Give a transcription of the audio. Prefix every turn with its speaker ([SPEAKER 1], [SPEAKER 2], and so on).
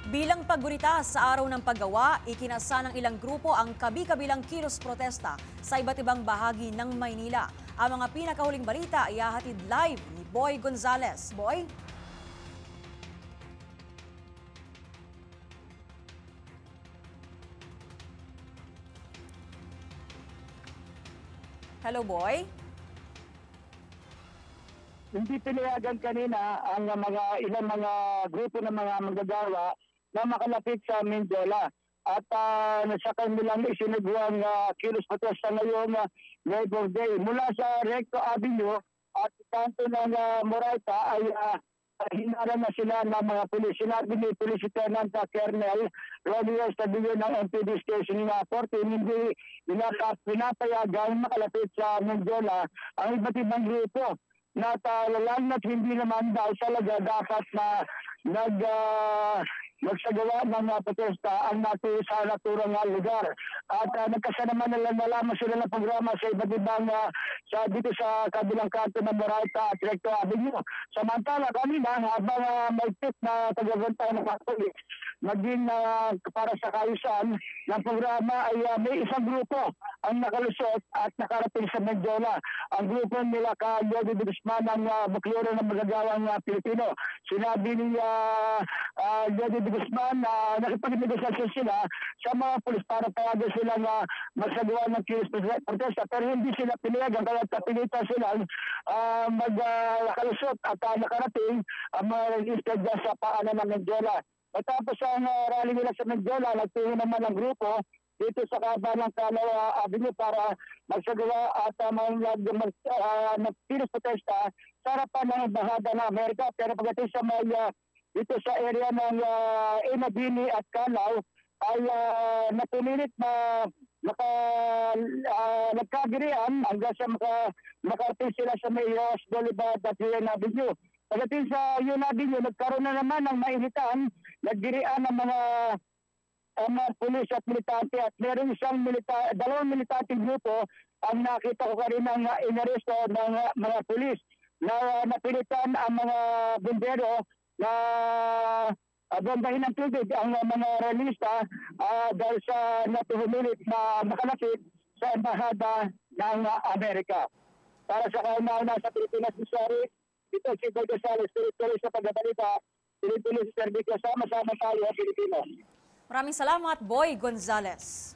[SPEAKER 1] Bilang paggunita sa araw ng paggawa, ikinasa ng ilang grupo ang kabi-kabilang kilos protesta sa iba't ibang bahagi ng Maynila. Ang mga pinakahuling balita ay ihahatid live ni Boy Gonzales. Boy? Hello, Boy?
[SPEAKER 2] Hindi pinayagan kanina ang ilang mga grupo ng mga manggagawa na makalapit sa Mindela. At sa kanilang isinagawa ng kilos protesta ngayong Labor Day. Mula sa Recto Avenue at kanto ng Moraita ay hinara na sila ng mga pulis. Sinabi ni Police Lieutenant Colonel Ronnie Estadillo ng MPD Station 14, hindi pinapayagan makalapit sa Mindela ang iba't ibang grupo. Lang at hindi naman dahil talaga dapat na magsagawa ng protesta ang sa naturang lugar. At nagkasanaman nalaman sila ng programa sa iba't ibang dito sa kabilang kanto ng Moraita at Recto Avenue. Samantala kanina habang may tip na tagabantay ng Catholic, maging para sa kaayusan ng programa ay may isang grupo ang nakalusot at nakarating sa Mindela. Ang grupo nila ka Jody de Guzman ng Bakloro ng Magagawang Pilipino. Sinabi ni Jody de Guzman na nakipag-negosasyon sila sa mga pulis para payagan sila na magsagawa ng kilos protesta, pero hindi sila pinayagan kaya pilitan sila magkalusot at nakarating mag-isted sa paanan ng Mindela. Matapos ang rally nila sa Mindela, nagtungo naman ng grupo dito sa kaba ng Calawa Avenue para magsagawa at mag-kilos protesta sa harapan ng Embahada ng Amerika. Pero pagdating sa dito sa area ng Inabini at Calao ay napulilit na nagkagirian hanggang sa makarating sila sa Mayos Boulevard at Yun Avenue. Pagdating sa Yun Avenue, nagkaroon na naman ng mainitan, naggirian ng mga pulis at militante at meron dalawang militante grupo ang nakita ko kanina ng inaresto ng mga pulis na napilitan ang mga bumbero na bombahin ng tubig ang mga realista dahil sa natuhumilit na makalapit sa Embahada ng Amerika. Para sa kauna-una sa Pilipinas, sorry, ito si Boy Gonzales, tuloy sa pagbabalita, Pilipinas Servicio, sama-sama tayo, Pilipino.
[SPEAKER 1] Maraming salamat, Boy Gonzales.